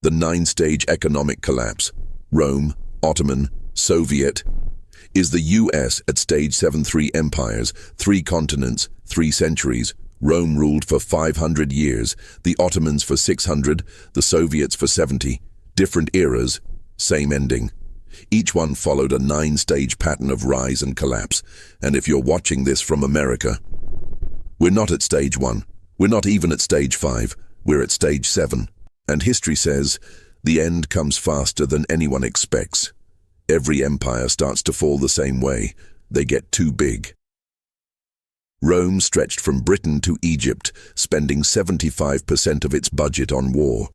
The nine-stage economic collapse, Rome, Ottoman, Soviet. Is the US at stage 7? Three empires, three continents, 3 centuries. Rome ruled for 500 years, the Ottomans for 600, the Soviets for 70. Different eras, same ending. Each one followed a 9-stage pattern of rise and collapse. And if you're watching this from America, we're not at stage 1. We're not even at stage 5. We're at stage 7. And history says, the end comes faster than anyone expects. Every empire starts to fall the same way. They get too big. Rome stretched from Britain to Egypt, spending 75% of its budget on war.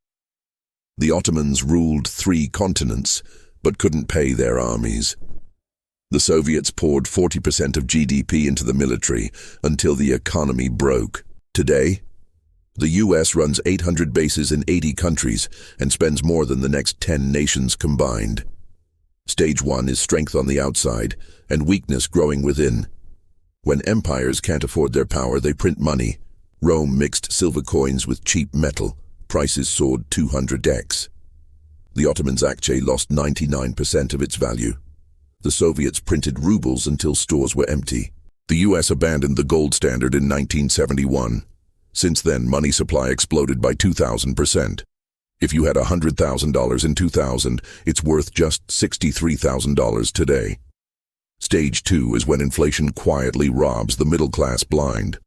The Ottomans ruled 3 continents, but couldn't pay their armies. The Soviets poured 40% of GDP into the military until the economy broke. Today, the US runs 800 bases in 80 countries and spends more than the next 10 nations combined. Stage 1 is strength on the outside and weakness growing within. When empires can't afford their power, they print money. Rome mixed silver coins with cheap metal. Prices soared 200x. The Ottomans actually lost 99% of its value. The Soviets printed rubles until stores were empty. The US abandoned the gold standard in 1971. Since then, money supply exploded by 2,000%. If you had $100,000 in 2000, it's worth just $63,000 today. Stage 2 is when inflation quietly robs the middle class blind.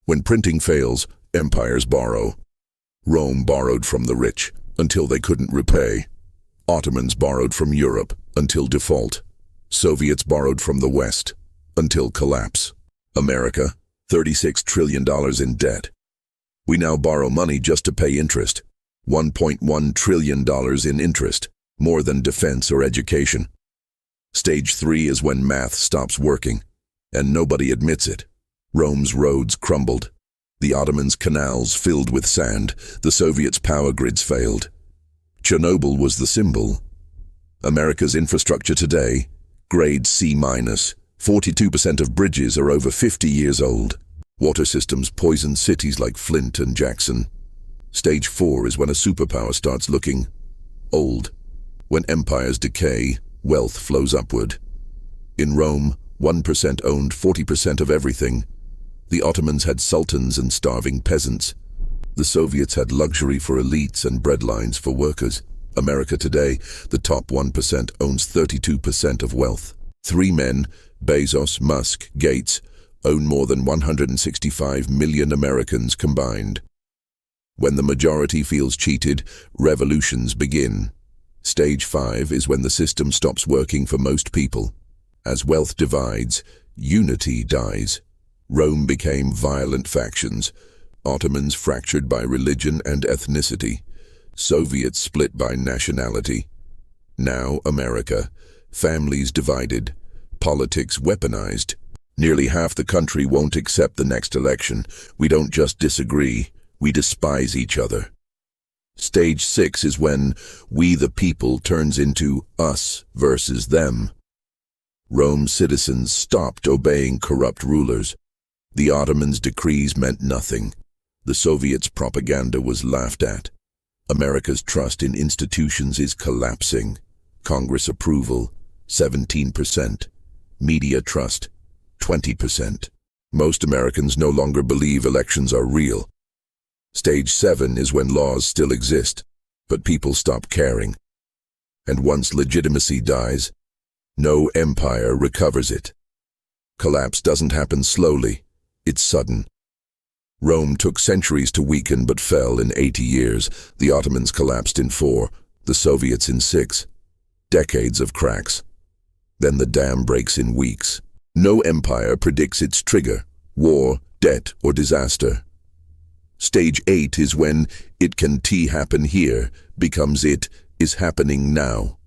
When printing fails, empires borrow. Rome borrowed from the rich until they couldn't repay. Ottomans borrowed from Europe until default. Soviets borrowed from the West until collapse. America, $36 trillion in debt. We now borrow money just to pay interest. $1.1 trillion in interest, more than defense or education. Stage 3 is when math stops working, and nobody admits it. Rome's roads crumbled. The Ottomans' canals filled with sand. The Soviets' power grids failed. Chernobyl was the symbol. America's infrastructure today, grade C-. 42% of bridges are over 50 years old. Water systems poison cities like Flint and Jackson. Stage 4 is when a superpower starts looking old. When empires decay, wealth flows upward. In Rome, 1% owned 40% of everything. The Ottomans had sultans and starving peasants. The Soviets had luxury for elites and breadlines for workers. America today, the top 1% owns 32% of wealth. 3 men, Bezos, Musk, Gates, own more than 165 million Americans combined. When the majority feels cheated, revolutions begin. Stage 5 is when the system stops working for most people. As wealth divides, unity dies. Rome became violent factions. Ottomans fractured by religion and ethnicity. Soviets split by nationality. Now America. Families divided. Politics weaponized. Nearly half the country won't accept the next election. We don't just disagree, we despise each other. Stage 6 is when we the people turns into us versus them. Rome's citizens stopped obeying corrupt rulers. The Ottomans' decrees meant nothing. The Soviets' propaganda was laughed at. America's trust in institutions is collapsing. Congress approval, 17%. Media trust, 20%. Most Americans no longer believe elections are real. Stage 7 is when laws still exist, but people stop caring. And once legitimacy dies, no empire recovers it. Collapse doesn't happen slowly, it's sudden. Rome took centuries to weaken but fell in 80 years. The Ottomans collapsed in 4, the Soviets in 6. Decades of cracks. Then the dam breaks in weeks. No empire predicts its trigger, war, debt, or disaster. Stage 8 is when it can happen here becomes it is happening now.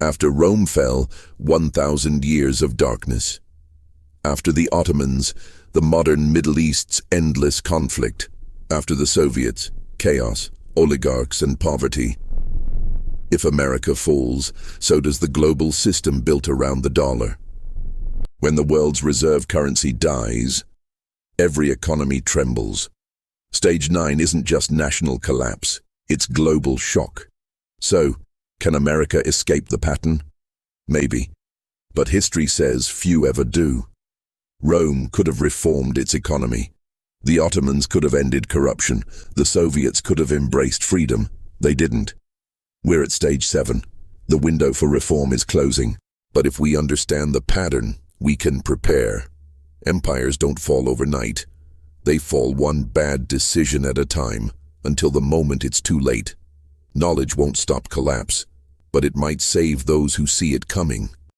After Rome fell, 1,000 years of darkness. After the Ottomans, the modern Middle East's endless conflict. After the Soviets, chaos, oligarchs, and poverty. If America falls, so does the global system built around the dollar. When the world's reserve currency dies, every economy trembles. Stage 9 isn't just national collapse, it's global shock. So, can America escape the pattern? Maybe. But history says few ever do. Rome could have reformed its economy. The Ottomans could have ended corruption. The Soviets could have embraced freedom. They didn't. We're at stage 7. The window for reform is closing. But if we understand the pattern, we can prepare. Empires don't fall overnight. They fall one bad decision at a time, until the moment it's too late. Knowledge won't stop collapse, but it might save those who see it coming.